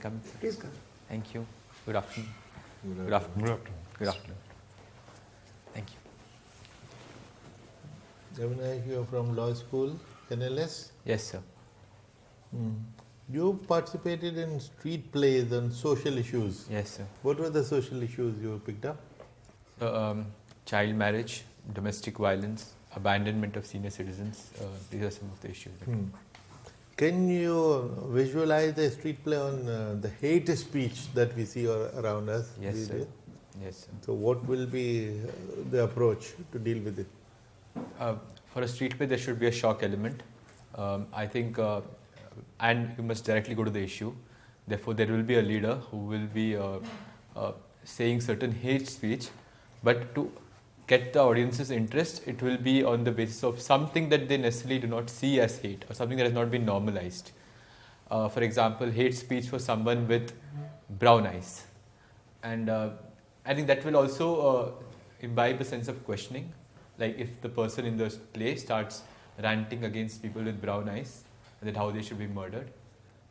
come in, sir? Please come. Thank you. Good afternoon. Good afternoon. Good afternoon. Thank you. Avinash, you are from law school, NLS. Yes, sir. You participated in street plays on social issues. Yes, sir. What were the social issues you picked up? So, child marriage, domestic violence, abandonment of senior citizens. These are some of the issues. Can you visualize the street play on the hate speech that we see around us? Yes, these sir. days? Yes, sir. So what will be the approach to deal with it? For a street play, there should be a shock element. I think, and you must directly go to the issue. Therefore, there will be a leader who will be saying certain hate speech, but to get the audience's interest, it will be on the basis of something that they necessarily do not see as hate or something that has not been normalized. For example, hate speech for someone with brown eyes. And I think that will also imbibe a sense of questioning. Like if the person in the play starts ranting against people with brown eyes, and that how they should be murdered.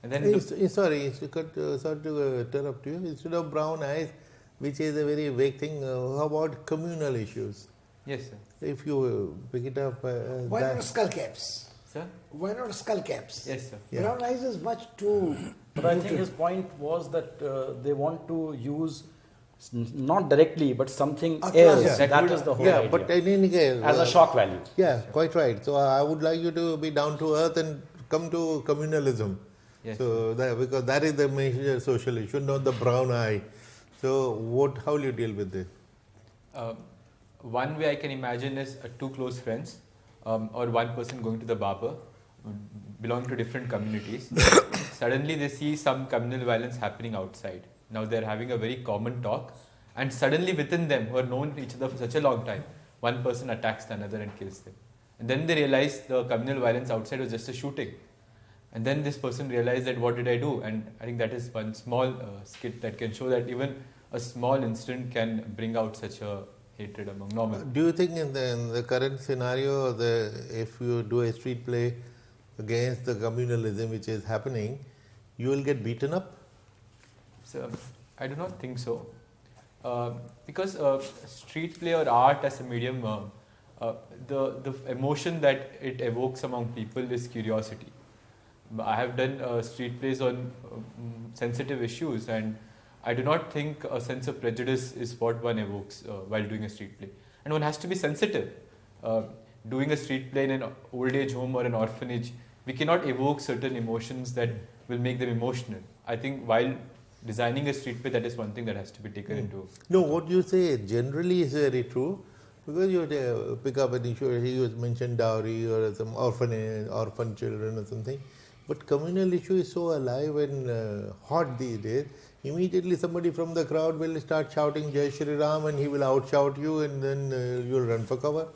And then sorry to interrupt you. Instead of brown eyes, which is a very vague thing, how about communal issues? Yes, sir. If you pick it up... Why not skull caps? Sir? Why not skull caps? Yes, sir. Yeah. Brown eyes is much too... But I think his point was that they want to use not directly but something else. Yeah. That is the whole idea. But in any case... As a shock value. Yeah, quite right. So I would like you to be down to earth and come to communalism. Yes. So because that is the major social issue, not the brown eye. So how will you deal with this? One way I can imagine is two close friends or one person going to the barber, belonging to different communities. Suddenly they see some communal violence happening outside. Now they're having a very common talk, and suddenly within them, who are known each other for such a long time, one person attacks the another and kills them. And then they realize the communal violence outside was just a shooting. And then this person realized that what did I do? And I think that is one small skit that can show that even a small incident can bring out such a hatred among normal. Do you think in the current scenario, if you do a street play against the communalism which is happening, you will get beaten up? So, I do not think so. Because street play or art as a medium, the emotion that it evokes among people is curiosity. I have done street plays on sensitive issues, and I do not think a sense of prejudice is what one evokes while doing a street play. And one has to be sensitive. Doing a street play in an old age home or an orphanage, we cannot evoke certain emotions that will make them emotional. I think while designing a street play, that is one thing that has to be taken into. No, what you say generally is very true, because you pick up an issue, you mentioned dowry or some orphan children or something. But communal issue is so alive and hot these days. Immediately somebody from the crowd will start shouting Jai Shri Ram, and he will outshout you, and then you'll run for cover.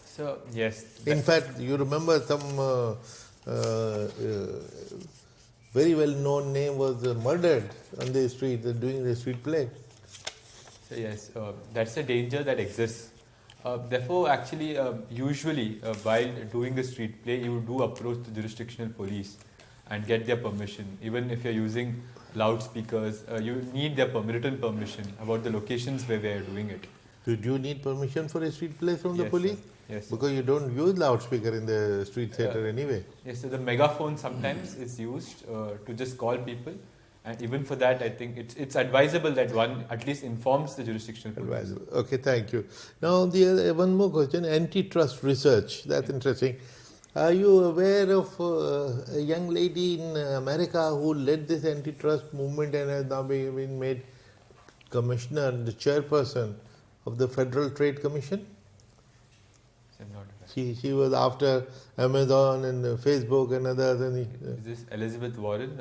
So, yes. In fact, you remember some very well-known name was murdered on the street, doing the street play. So, yes, that's a danger that exists. Therefore, actually, usually while doing a street play, you do approach the jurisdictional police and get their permission. Even if you're using loudspeakers, you need their written permission about the locations where we are doing it. Do you need permission for a street play from the police? Sir. Yes. Because you don't use loudspeaker in the street theatre anyway. Yes, so the megaphone sometimes is used to just call people. And even for that, I think it's advisable that one at least informs the jurisdictional police. Advisable. Okay, thank you. Now, one more question, antitrust research. That's interesting. Are you aware of a young lady in America who led this antitrust movement and has now been made commissioner, the chairperson of the Federal Trade Commission? So I'm not aware. She was after Amazon and Facebook and others. And Is this Elizabeth Warren?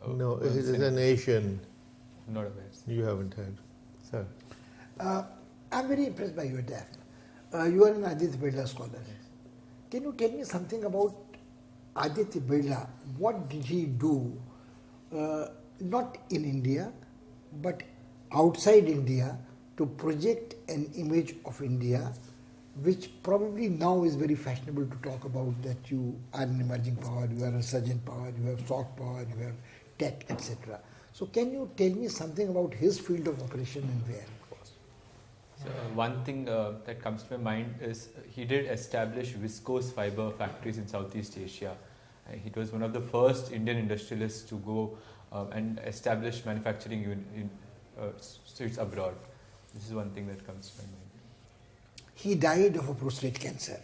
no, it is an Asian. I'm not aware. You haven't heard. Sir. I'm very impressed by your depth. You are an Aditya Birla scholar. Can you tell me something about Aditya Birla? What did he do, not in India, but outside India, to project an image of India which probably now is very fashionable to talk about, that you are an emerging power, you are a resurgent power, you have soft power, you have tech, etc. So can you tell me something about his field of operation and where it was? So one thing that comes to my mind is he did establish viscose fiber factories in Southeast Asia. He was one of the first Indian industrialists to go and establish manufacturing streets abroad. This is one thing that comes to my mind. He died of a prostate cancer,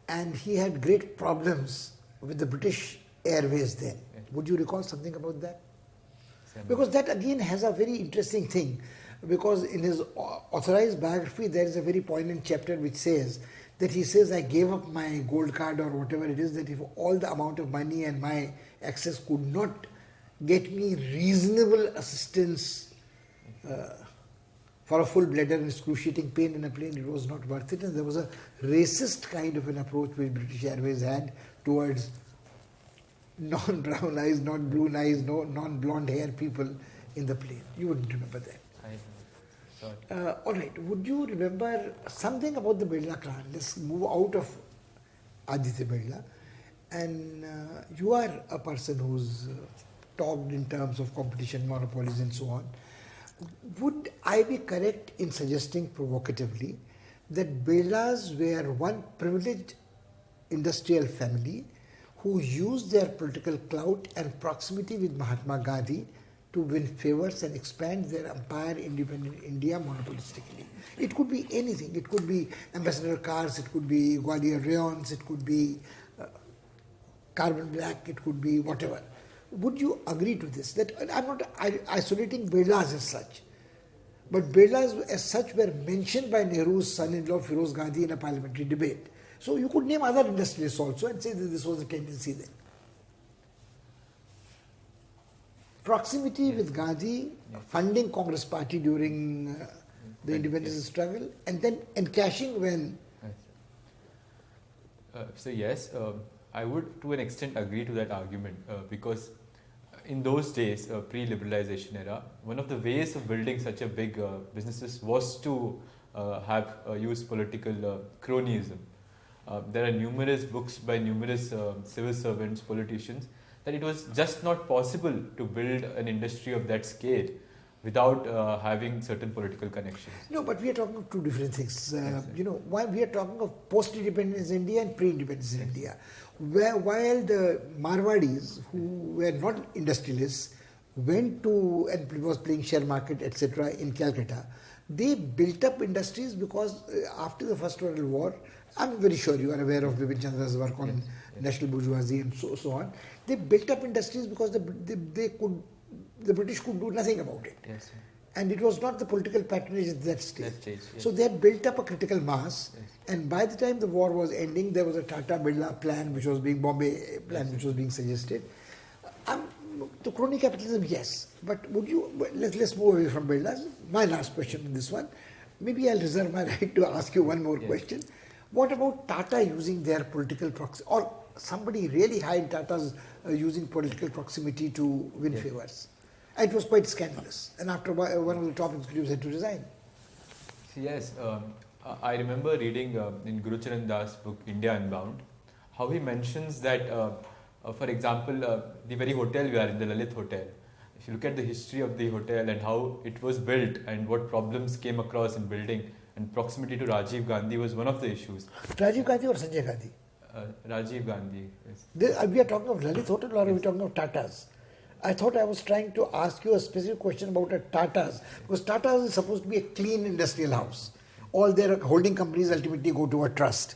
and he had great problems with the British Airways then. Yes. Would you recall something about that? Same. Because that again has a very interesting thing, because in his authorized biography there is a very poignant chapter which says that he says, I gave up my gold card or whatever it is, that if all the amount of money and my access could not get me reasonable assistance for a full bladder and excruciating pain in a plane, it was not worth it. And there was a racist kind of an approach which British Airways had towards non-brown eyes, not blue eyes, no non-blonde hair people in the plane. You wouldn't remember that. All right. Would you remember something about the Birla clan? Let's move out of Aditya Birla. And you are a person who's talked in terms of competition, monopolies and so on. Would I be correct in suggesting provocatively that Birlas were one privileged industrial family who used their political clout and proximity with Mahatma Gandhi to win favors and expand their empire independent India monopolistically? It could be anything. It could be ambassador cars, it could be Gwalior rayons, it could be carbon black, it could be whatever. Would you agree to this? That I'm not isolating Birlas as such, but Birlas as such were mentioned by Nehru's son-in-law Firoz Gandhi in a parliamentary debate. So you could name other industrialists also and say that this was a tendency then. Proximity with Gandhi, funding Congress party during the independence struggle, and then encashing when... So yes, I would to an extent agree to that argument because in those days, pre-liberalization era, one of the ways of building such a big businesses was to have use political cronyism. There are numerous books by numerous civil servants, politicians, that it was just not possible to build an industry of that scale without having certain political connections. No, but we are talking of two different things. Why we are talking of post-independence India and pre-independence India. While the Marwadis, who were not industrialists, went to and was playing share market, etc. in Calcutta, they built up industries because after the First World War, I'm very sure you are aware of Bipin Chandra's work on national bourgeoisie and so on. They built up industries because the British could do nothing about it. Yes, sir. And it was not the political patronage at that stage. Yes. So they had built up a critical mass, and by the time the war was ending, there was a Tata Birla plan, which was being Bombay plan, which was being suggested. The crony capitalism, yes, but let's move away from Birlas. My last question on this one. Maybe I'll reserve my right to ask you one more question. What about Tata using their political proximity, or somebody really high in Tata's using political proximity to win favors? And it was quite scandalous. And after one of the top executives had to resign. Yes, I remember reading in Gurucharan Das' book India Unbound, how he mentions that, for example, the very hotel we are in, the Lalit Hotel, if you look at the history of the hotel and how it was built and what problems came across in building, and proximity to Rajiv Gandhi was one of the issues. Rajiv Gandhi or Sanjay Gandhi? Rajiv Gandhi, yes. We are talking of Lalit Hotel, or are we talking of Tatas? I thought I was trying to ask you a specific question about a Tata's, because Tata's is supposed to be a clean industrial house. All their holding companies ultimately go to a trust.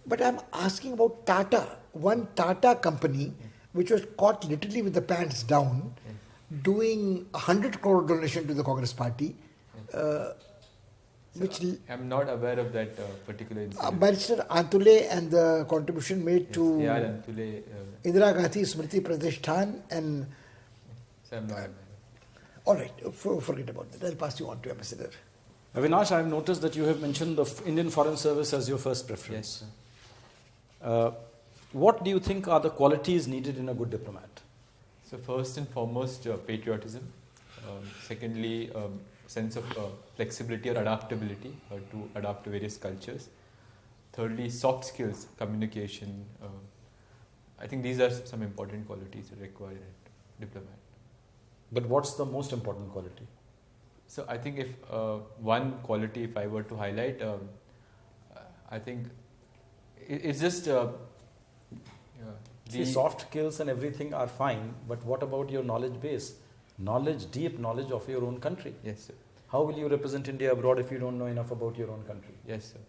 But I'm asking about Tata, one Tata company which was caught literally with the pants down, doing 100 crore donation to the Congress party. I'm not aware of that particular incident. Barrister Antule and the contribution made to Antule, Indira Gandhi Smriti Pradeshthan and... So I'm not aware. All right, forget about that. I'll pass you on to Ambassador. Avinash, I've noticed that you have mentioned the Indian Foreign Service as your first preference. Yes. What do you think are the qualities needed in a good diplomat? So first and foremost, patriotism. Secondly, sense of flexibility or adaptability to adapt to various cultures. thirdly, soft skills, communication. I think these are some important qualities required in a diplomat. But what's the most important quality? So I think if one quality, if I were to highlight, I think it's just See, soft skills and everything are fine, but what about your knowledge base? Knowledge, deep knowledge of your own country. Yes, sir. How will you represent India abroad if you don't know enough about your own country? Yes, sir.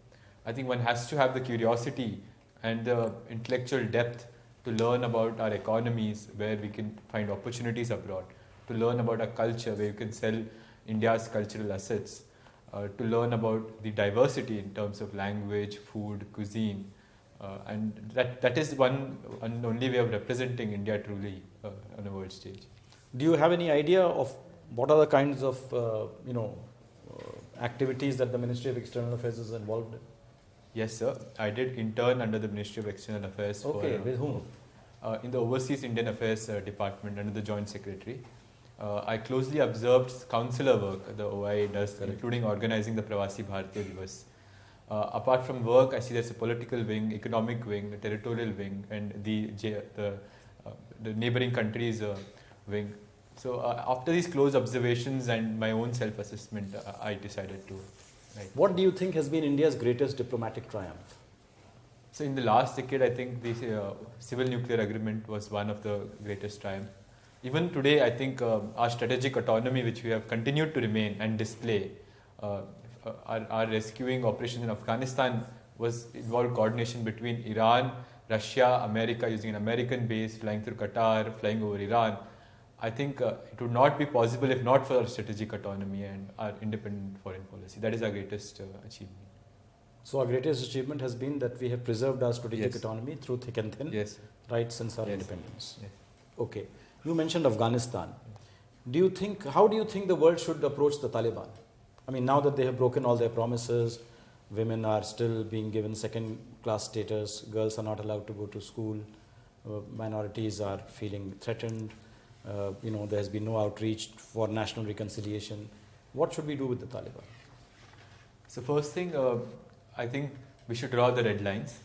I think one has to have the curiosity and the intellectual depth to learn about our economies, where we can find opportunities abroad, to learn about our culture, where you can sell India's cultural assets, to learn about the diversity in terms of language, food, cuisine, and that is one and only way of representing India truly on a world stage. Do you have any idea of what are the kinds of activities that the Ministry of External Affairs is involved in? Yes, sir. I did intern under the Ministry of External Affairs. Okay, with whom? In the Overseas Indian Affairs Department under the Joint Secretary. I closely observed consular work the OIA does, including organizing the Pravasi Bharatiya Divas. Apart from work, I see there's a political wing, economic wing, a territorial wing, and the neighboring countries wing. So after these close observations and my own self-assessment, I decided to write. What do you think has been India's greatest diplomatic triumph? So in the last decade, I think the civil nuclear agreement was one of the greatest triumphs. Even today, I think our strategic autonomy, which we have continued to remain and display, our rescuing operations in Afghanistan involved coordination between Iran, Russia, America, using an American base, flying through Qatar, flying over Iran. I think it would not be possible if not for our strategic autonomy and our independent foreign policy. That is our greatest achievement. So our greatest achievement has been that we have preserved our strategic Yes. autonomy through thick and thin, Yes. right since our Yes. independence. Yes. Okay. You mentioned Afghanistan. How do you think the world should approach the Taliban? I mean, now that they have broken all their promises, women are still being given second-class status, girls are not allowed to go to school, minorities are feeling threatened, there has been no outreach for national reconciliation. What should we do with the Taliban? So first thing, I think we should draw the red lines.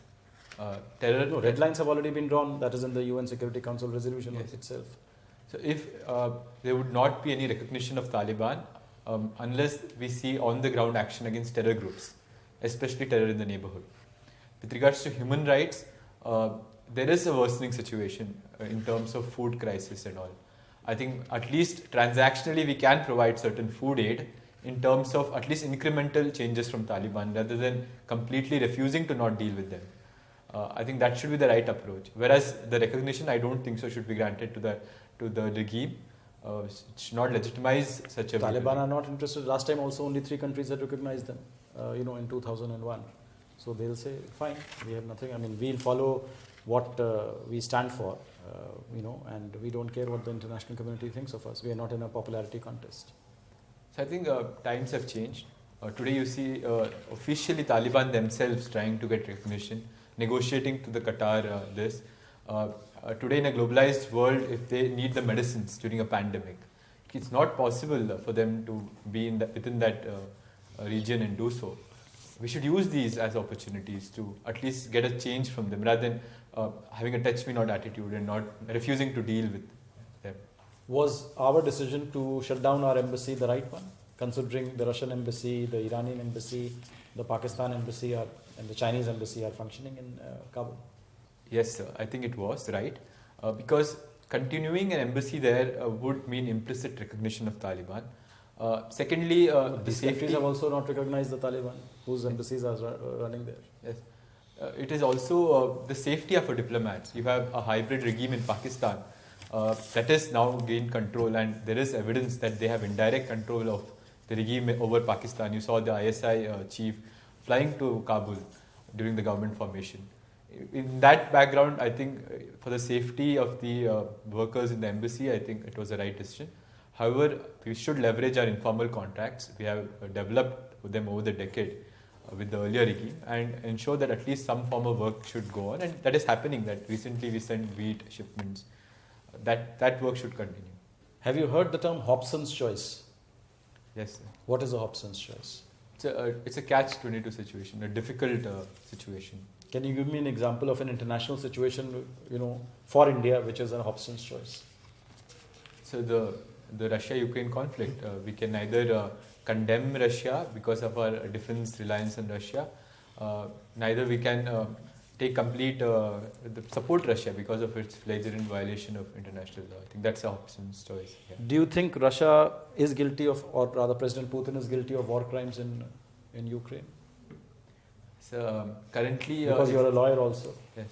Red lines have already been drawn. That is in the UN Security Council resolution Yes. itself. So if there would not be any recognition of Taliban unless we see on the ground action against terror groups, especially terror in the neighborhood. With regards to human rights, there is a worsening situation in terms of food crisis and all. I think at least transactionally we can provide certain food aid in terms of at least incremental changes from Taliban rather than completely refusing to not deal with them. I think that should be the right approach. Whereas the recognition, I don't think so, should be granted to the regime. It should not legitimize such a... Taliban are not interested. Last time also only 3 countries had recognized them, in 2001. So they'll say, fine, we have nothing. I mean, we'll follow what we stand for, and we don't care what the international community thinks of us. We are not in a popularity contest. So I think times have changed. Today you see officially Taliban themselves trying to get recognition, negotiating to the Qatar this. Today in a globalized world, if they need the medicines during a pandemic, it's not possible for them to be within that region and do so. We should use these as opportunities to at least get a change from them rather than having a touch me not attitude and not refusing to deal with them. Was our decision to shut down our embassy the right one, considering the Russian embassy, the Iranian embassy, the Pakistan embassy and the Chinese embassy are functioning in Kabul? Yes, sir. I think it was right because continuing an embassy there would mean implicit recognition of Taliban. Secondly, these countries have also not recognized the Taliban, whose embassies are running there. Yes. It is also the safety of our diplomats. You have a hybrid regime in Pakistan that has now gained control, and there is evidence that they have indirect control of the regime over Pakistan. You saw the ISI chief flying to Kabul during the government formation. In that background, I think for the safety of the workers in the embassy, I think it was the right decision. However, we should leverage our informal contracts. We have developed them over the decade with the earlier regime and ensure that at least some form of work should go on, and that is happening. That recently we sent wheat shipments. That work should continue. Have you heard the term Hobson's choice? Yes, sir. What is a Hobson's choice? It's a catch-22 situation, a difficult situation. Can you give me an example of an international situation, for India, which is a Hobson's choice? So the Russia-Ukraine conflict, we can neither condemn Russia because of our defense reliance on Russia, neither we can take complete support Russia because of its flagrant violation of international law. I think that's a Hobson's choice. Yeah. Do you think Russia is guilty of, or rather President Putin is guilty of war crimes in Ukraine? So currently, because you're a lawyer also. Yes.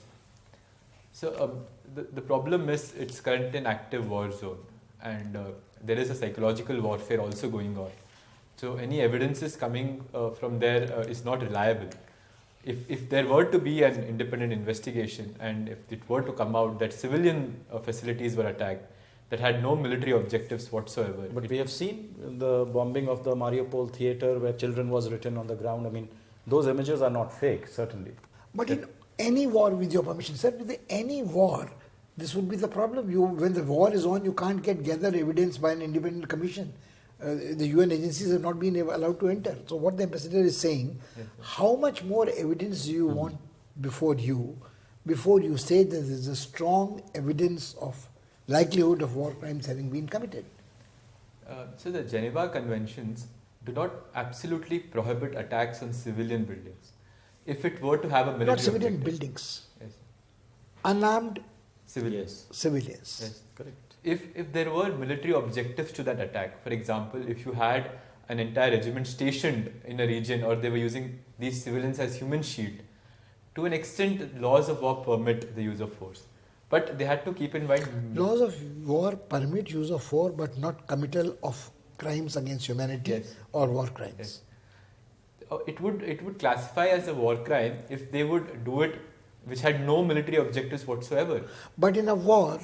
So the problem is it's currently an active war zone, and there is a psychological warfare also going on. So any evidences coming from there is not reliable. If there were to be an independent investigation, and if it were to come out that civilian facilities were attacked that had no military objectives whatsoever. But we have seen the bombing of the Mariupol theatre where children was written on the ground. I mean, those images are not fake, certainly. But in any war, with your permission, sir, with any war, this would be the problem. When the war is on, you can't gather evidence by an independent commission. The UN agencies have not been allowed to enter. So what the ambassador is saying, how much more evidence do you want before you say that there is a strong evidence of likelihood of war crimes having been committed? So the Geneva Conventions do not absolutely prohibit attacks on civilian buildings. If it were to have a military Not civilian objective. buildings. Yes. Unarmed Civilians. civilians. Yes. Correct. If there were military objectives to that attack, for example, if you had an entire regiment stationed in a region, or they were using these civilians as human shield, to an extent laws of war permit the use of force. But they had to keep in mind... Laws of war permit use of force but not committal of crimes against humanity or war crimes. Yes. It would classify as a war crime if they would do it which had no military objectives whatsoever. But in a war,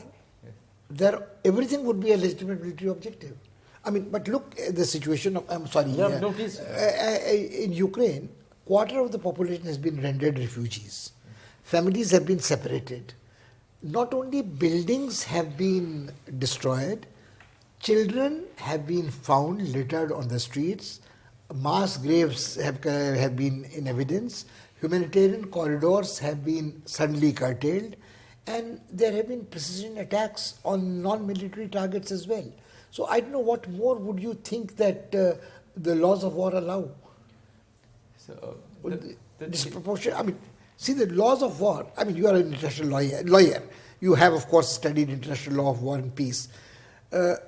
everything would be a legitimate military objective. I mean, but look at the situation of, I'm sorry, No, please. In Ukraine, quarter of the population has been rendered refugees. Families have been separated. Not only buildings have been destroyed, children have been found littered on the streets, mass graves have been in evidence, humanitarian corridors have been suddenly curtailed, and there have been precision attacks on non-military targets as well. So I don't know what more would you think that the laws of war allow? So Disproportionate. I mean, see, the laws of war. I mean, you are an international lawyer. You have, of course, studied international law of war and peace.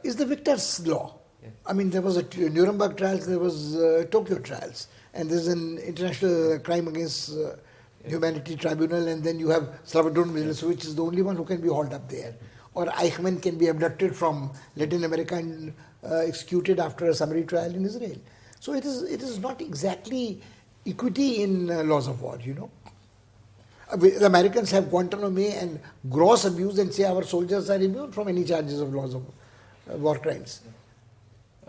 Is the victor's law? Yes. I mean, there was a Nuremberg trials, there was Tokyo trials, and there's an international crime against humanity tribunal, and then you have Salvador Milosevic is the only one who can be hauled up there. Or Eichmann can be abducted from Latin America and executed after a summary trial in Israel. So it is not exactly equity in laws of war, The Americans have Guantanamo Bay and gross abuse and say our soldiers are immune from any charges of laws of war crimes.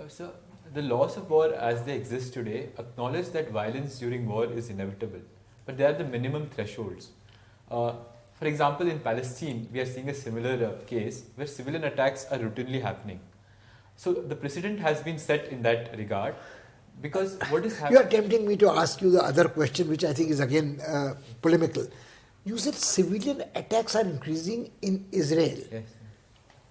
So the laws of war as they exist today acknowledge that violence during war is inevitable, but they are the minimum thresholds. For example, in Palestine, we are seeing a similar case where civilian attacks are routinely happening. So the precedent has been set in that regard, because what is happening... You are tempting me to ask you the other question, which I think is again polemical. You said civilian attacks are increasing in Israel. Yes.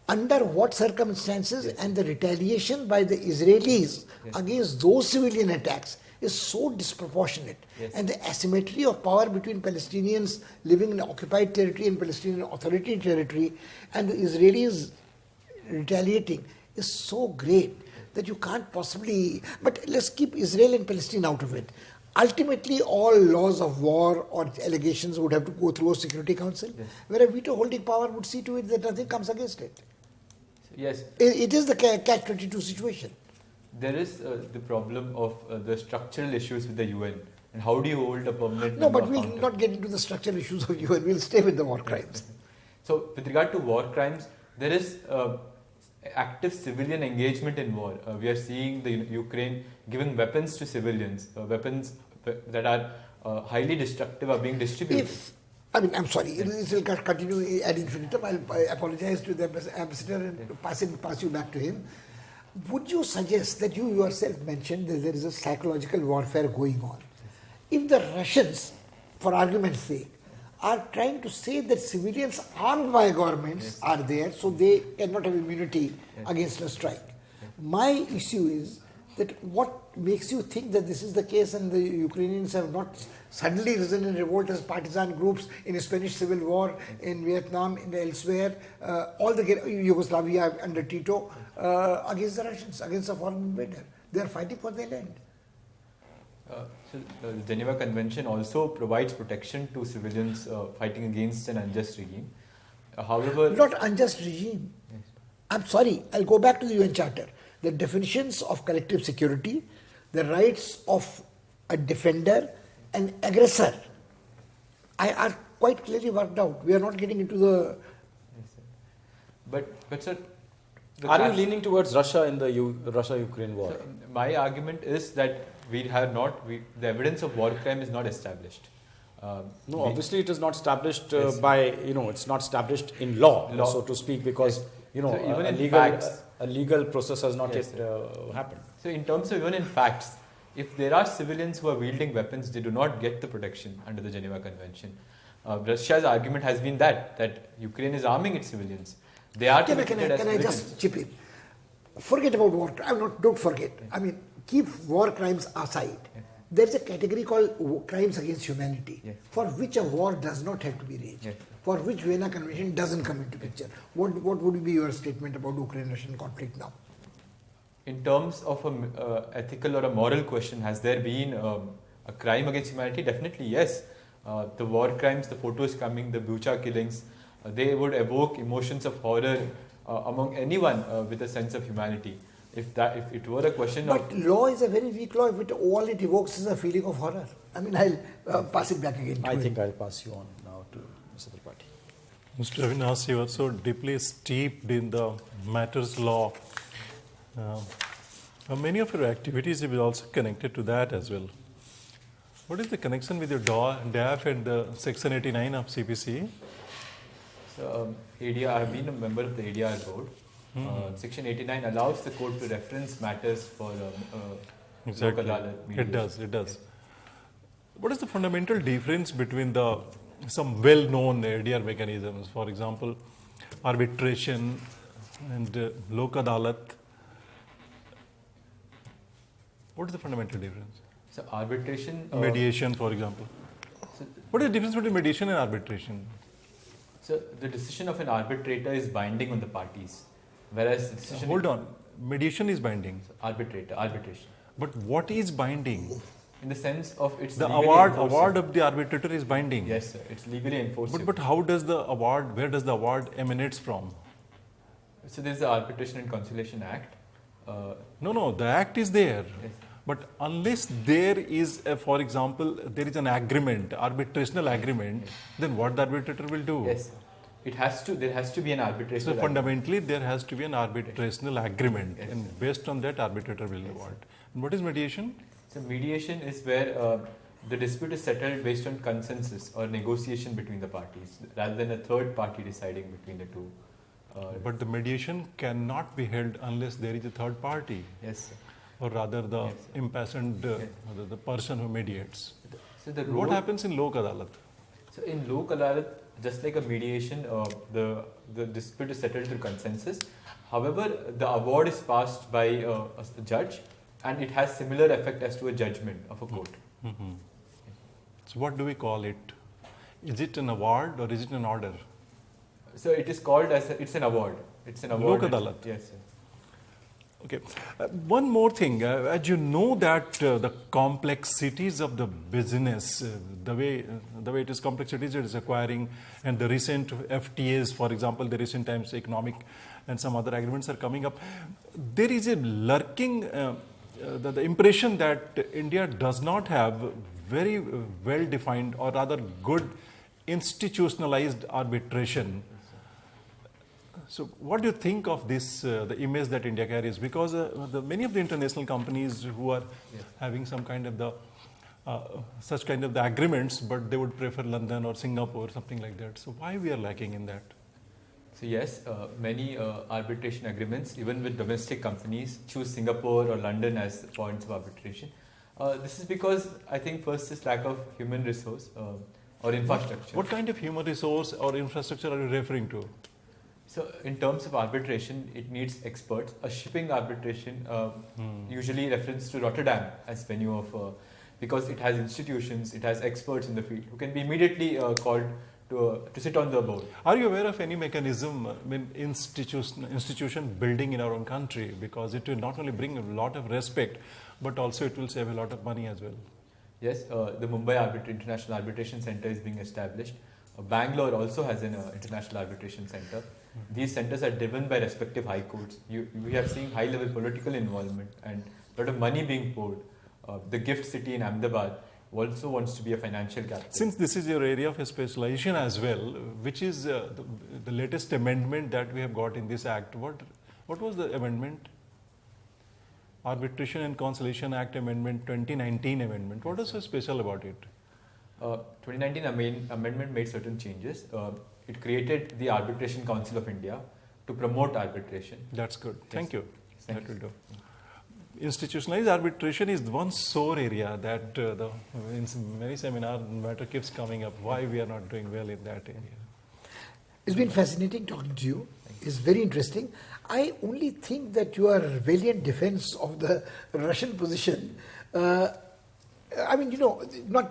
Under what circumstances? And the retaliation by the Israelis against those civilian attacks is so disproportionate. And the asymmetry of power between Palestinians living in occupied territory and Palestinian Authority territory and the Israelis retaliating is so great that you can't possibly... But let's keep Israel and Palestine out of it. Ultimately, all laws of war or allegations would have to go through a Security Council, where a veto holding power would see to it that nothing comes against it. Yes. It is the catch-22 situation. There is the problem of the structural issues with the UN. And how do you hold a permanent... No, but we'll not get into the structural issues of UN. We'll stay with the war crimes. So, with regard to war crimes, there is active civilian engagement in war. We are seeing the Ukraine giving weapons to civilians, weapons that are highly destructive are being distributed. I'm sorry, it will continue ad infinitum. I'll apologize to the ambassador and pass you back to him. Would you suggest that you yourself mentioned that there is a psychological warfare going on? If the Russians, for argument's sake, are trying to say that civilians armed by governments are there, so they cannot have immunity against a strike. My issue is that what makes you think that this is the case and the Ukrainians have not suddenly risen in revolt as partisan groups in the Spanish Civil War, in Vietnam, in elsewhere, all the Yugoslavia under Tito, against the Russians, against a foreign invader. They are fighting for their land. So the Geneva Convention also provides protection to civilians fighting against an unjust regime. However, Not unjust regime. Yes. I'm sorry, I'll go back to the UN Charter. The definitions of collective security, the rights of a defender and aggressor are quite clearly worked out. We are not getting into the... Yes, sir. But sir, Are you leaning towards Russia in the Russia-Ukraine war? So, my argument is that the evidence of war crime is not established. No, obviously it is not established it's not established in law, so to speak, because So even in facts, a legal process has not Yes, yet happened. So in terms of even in facts, if there are civilians who are wielding weapons, they do not get the protection under the Geneva Convention. Russia's argument has been that Ukraine is arming its civilians. They are Can treated as I civilians. just chip in? Forget about war crime. Don't forget. I mean, keep war crimes aside. There is a category called crimes against humanity, Yes. for which a war does not have to be waged, Yes. for which Vienna Convention doesn't come into picture. What would be your statement about Ukraine-Russian conflict now? In terms of an ethical or a moral question, has there been a crime against humanity? Definitely yes. The war crimes, the photos coming, the Bucha killings, they would evoke emotions of horror among anyone with a sense of humanity. If it were a question But law is a very weak law. If all it evokes is a feeling of horror. I mean, I'll pass it back again to I him. think I'll pass you on now to Mr. Tripathi. Mr. Avinash, you are so deeply steeped in the matters law. Many of your activities will be also connected to that as well. What is the connection with your DAF and Section 89 of CPC? So, ADR, I have been a member of the ADR board. Section 89 allows the court to reference matters for Exactly. local adat, It does. mediation. What is the fundamental difference between some well-known ADR mechanisms, for example, arbitration and lok adalat? What is the fundamental difference? So arbitration, Mediation, for example. so, What is the difference between mediation and arbitration? so the decision of an arbitrator is binding on the parties, whereas the decision Hold on. Mediation is binding. arbitration, But what is binding? in the sense of it's The legally award enforceable. of the arbitrator is binding. Yes, sir, it's legally enforceable. But how does the award, where does the award emanates from? So there is the Arbitration and Conciliation Act. No, the act is there. Yes. But unless there is, for example, there is an agreement, arbitrational agreement, then what the arbitrator will do? Yes, there has to be an arbitration. So fundamentally, there has to be an arbitrational agreement, Yes. and based on that, arbitrator will award. And what is mediation? So mediation is where the dispute is settled based on consensus or negotiation between the parties, rather than a third party deciding between the two. But the mediation cannot be held unless there is a third party, Yes, sir. or rather the Yes. impassioned, Yes. the person who mediates. So the What role- happens in lok adalat? So in lok adalat, just like a mediation, the dispute is settled through consensus. However, the award is passed by a judge, and it has similar effect as to a judgment of a court. Mhm. So what do we call it? Is it an award or is it an order? So it is called it's an award. It's an award. Lok adalat. Yes, sir. Okay. One more thing, as you know that the complexities of the business, the way it is complexities it is acquiring, and the recent FTAs, for example, the recent times economic and some other agreements are coming up, there is a lurking the impression that India does not have very well defined or rather good institutionalized arbitration. So what do you think of this, the image that India carries? Because many of the international companies who are having some kind of such kind of the agreements, but they would prefer London or Singapore, something like that. So why we are lacking in that? So yes, many arbitration agreements, even with domestic companies, choose Singapore or London as points of arbitration. This is because I think first is lack of human resource or infrastructure. What kind of human resource or infrastructure are you referring to? So in terms of arbitration, it needs experts. A shipping arbitration usually reference to Rotterdam as venue of, because it has institutions, it has experts in the field who can be immediately called to sit on the board. Are you aware of any mechanism, institution building in our own country? Because it will not only bring a lot of respect, but also it will save a lot of money as well. Yes, the Mumbai International Arbitration Center is being established. Bangalore also has an International Arbitration Center. These centers are driven by respective high courts. We have seen high-level political involvement and a lot of money being poured. The gift city in Ahmedabad also wants to be a financial capital. Since this is your area of specialization as well, which is the latest amendment that we have got in this act? What was the amendment? Arbitration and Conciliation Act Amendment 2019 amendment. What is so special about it? 2019 amendment made certain changes. It created the Arbitration Council of India to promote arbitration. That's good. Thank you. Thank That will do. Institutionalized arbitration is one sore area that in many seminar matter keeps coming up. Why we are not doing well in that area? It's been fascinating talking to you. It's very interesting. I only think that your valiant defense of the Russian position, not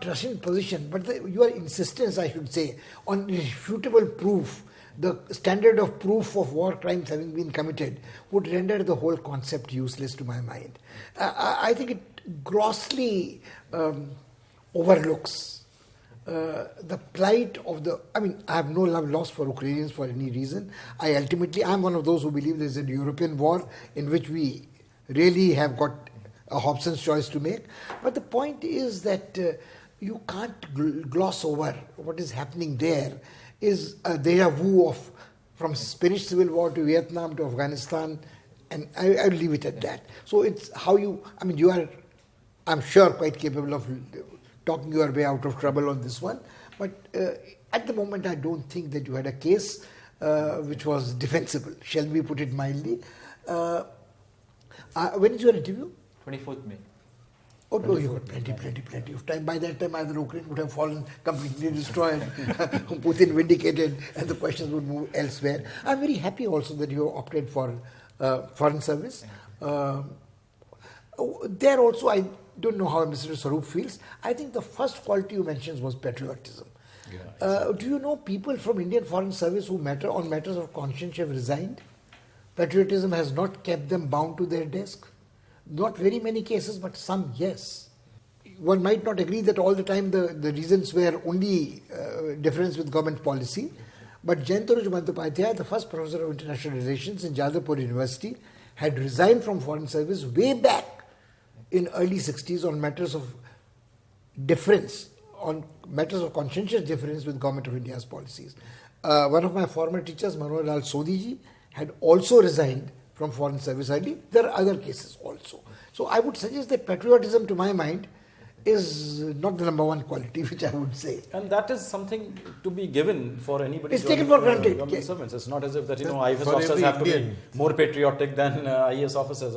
Russian position, but your insistence, I should say, on irrefutable proof, the standard of proof of war crimes having been committed would render the whole concept useless to my mind. I think it grossly overlooks the plight of I have no love lost for Ukrainians for any reason. I'm one of those who believe there's a European war in which we really have got a Hobson's choice to make. But the point is that you can't gloss over what is happening there is a deja vu from Spanish Civil War to Vietnam to Afghanistan, and I'll leave it at that. So it's how you are, I'm sure, quite capable of talking your way out of trouble on this one. But at the moment, I don't think that you had a case which was defensible, shall we put it mildly. When is your interview? 24th May. Oh, no, you got plenty of time. By that time, either Ukraine would have fallen, completely destroyed, Putin vindicated, and the questions would move elsewhere. I'm very happy also that you opted for foreign service. There also, I don't know how Mr. Sarup feels. I think the first quality you mentioned was patriotism. Do you know people from Indian Foreign Service who on matters of conscience have resigned? Patriotism has not kept them bound to their desk. Not very many cases, but some, yes. One might not agree that all the time the reasons were only difference with government policy. But Jayantaruj Bandyopadhyay, the first professor of international relations in Jadavpur University, had resigned from foreign service way back in early 60s on matters of difference, on matters of conscientious difference with Government of India's policies. One of my former teachers, Manohar Lal Sodhi ji, had also resigned from foreign service early. There are other cases also. So I would suggest that patriotism, to my mind, is not the number one quality, which I would say. And that is something to be given for anybody. It's taken for granted. Government servants. It's not as if that IAS officers have to be more patriotic than IAS officers.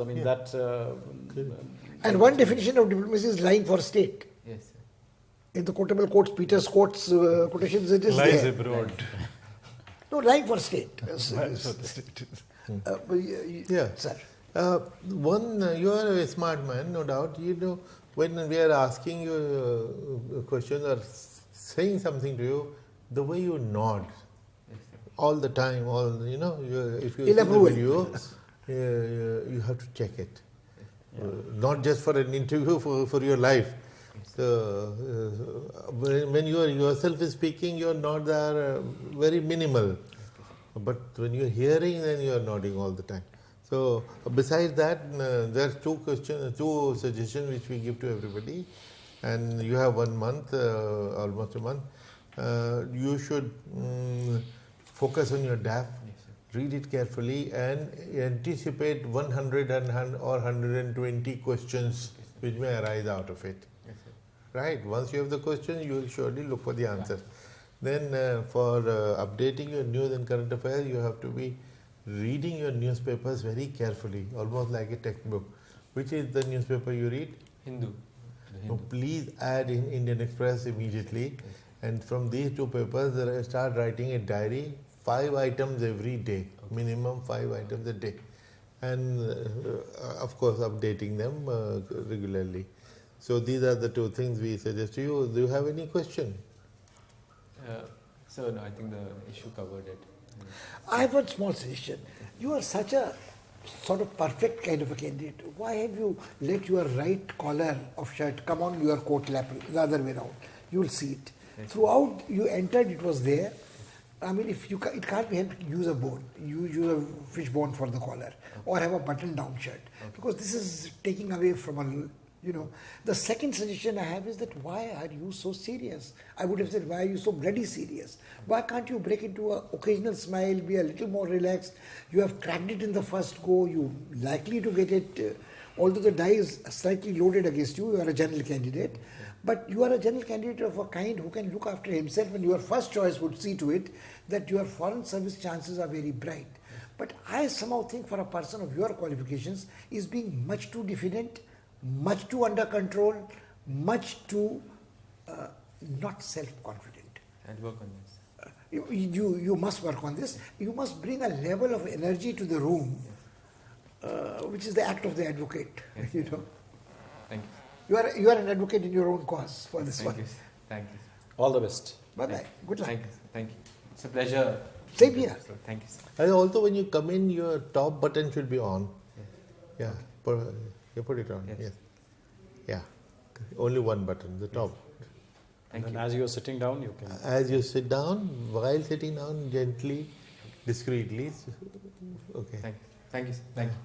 And one definition of diplomacy is lying for state. Yes, sir. In the quotable quotes, Peter's quotes, quotations, it is Lies there. abroad. No, lying for state. Yeah. Sir. You are a smart man, no doubt. You know, when we are asking you a question or saying something to you, the way you nod all the time, if you see the video, you have to check it. Not just for an interview, for your life. So, when you are yourself is speaking, your nods are very minimal. But when you are hearing, then you are nodding all the time. So, besides that, there are two suggestions which we give to everybody. And you have 1 month, almost a month. You should focus on your DAF, read it carefully, and anticipate 100 or 120 questions which may arise out of it. Right? Once you have the question, you will surely look for the answer. Then for updating your news and current affairs, you have to be reading your newspapers very carefully, almost like a textbook. Which is the newspaper you read? Hindu. The So Hindu. please add in Indian Express immediately. And from these two papers, start writing a diary, 5 items every day, minimum 5 items a day. And of course, updating them regularly. So these are the two things we suggest to you. Do you have any question? So no, I think the issue covered it. I have one small suggestion. You are such a sort of perfect kind of a candidate. Why have you let your right collar of shirt come on your coat lapel, the other way around? You will see it. Yes. Throughout you entered, it was there. I mean, if you it can't be helped, use a bone. You use a fish bone for the collar, or have a button-down shirt, because this is taking away from a. The second suggestion I have is that why are you so serious? I would have said, why are you so bloody serious? Why can't you break into an occasional smile, be a little more relaxed? You have cracked it in the first go, you're likely to get it, although the die is slightly loaded against you, you are a general candidate. But you are a general candidate of a kind who can look after himself, and your first choice would see to it that your foreign service chances are very bright. But I somehow think for a person of your qualifications is being much too diffident, much too under control, much too not self-confident. I'll work on this. You must work on this. You must bring a level of energy to the room, which is the act of the advocate. Yes. Thank you. You are an advocate in your own cause for this Thank one. you. Thank you. All the best. Bye-bye. Good luck. Thank you. Thank you. It's a pleasure. Same here. So, thank you, sir. And also, when you come in, your top button should be on. Yes. Yeah, you put it on. Yes. Yes. Yeah, only one button, the top. Thank And you. as you are sitting down, you can. As you sit down, while sitting down, gently, discreetly. Okay. Thank you. Thank you, sir. Thank you.